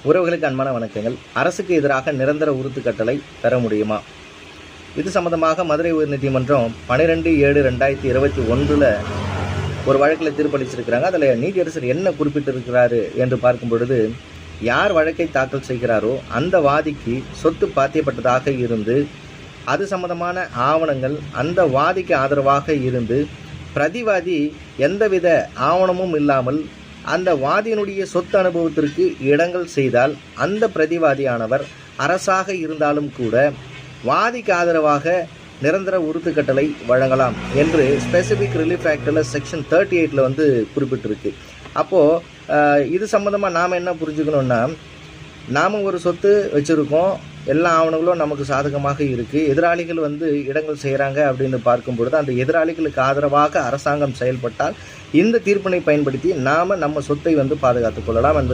உறவுகளுக்கு அன்பான வணக்கங்கள். அரசுக்கு எதிராக நிரந்தர உறுத்து கட்டளை பெற முடியுமா? இது சம்பந்தமாக மதுரை உயர்நீதிமன்றம் 12/7/2021 ஒரு வழக்கில் தீர்ப்பளிச்சிருக்கிறாங்க. அதில் நீதியரசர் என்ன குறிப்பிட்டிருக்கிறாரு என்று பார்க்கும் பொழுது, யார் வழக்கை தாக்கல் செய்கிறாரோ அந்த வாதிக்கு சொத்து பாத்தியப்பட்டதாக இருந்து அது சம்பந்தமான ஆவணங்கள் அந்த வாதிக்கு ஆதரவாக இருந்து பிரதிவாதி எந்தவித ஆவணமும் இல்லாமல் அந்த வாதியினுடைய சொத்து அனுபவத்திற்கு இடங்கள் செய்தால் அந்த பிரதிவாதியானவர் அரசாக இருந்தாலும் கூட வாதிக்கு ஆதரவாக நிரந்தர உறுத்து கட்டளை வழங்கலாம் என்று ஸ்பெசிஃபிக் ரிலீஃப் ஆக்டில் செக்ஷன் 38 குறிப்பிட்டிருக்கு. அப்போது இது சம்மந்தமாக நாம் என்ன புரிஞ்சுக்கணுன்னா, நாம் ஒரு சொத்து வச்சுருக்கோம், எல்லா ஆவணங்களும் நமக்கு சாதகமாக இருக்குது, எதிராளிகள் இடங்கள் செய்கிறாங்க அப்படின்னு பார்க்கும் பொழுது அந்த எதிராளிகளுக்கு ஆதரவாக அரசாங்கம் செயல்பட்டால் இந்த தீர்ப்பினை பயன்படுத்தி நாம் நம்ம சொத்தை பாதுகாத்துக் கொள்ளலாம் என்பது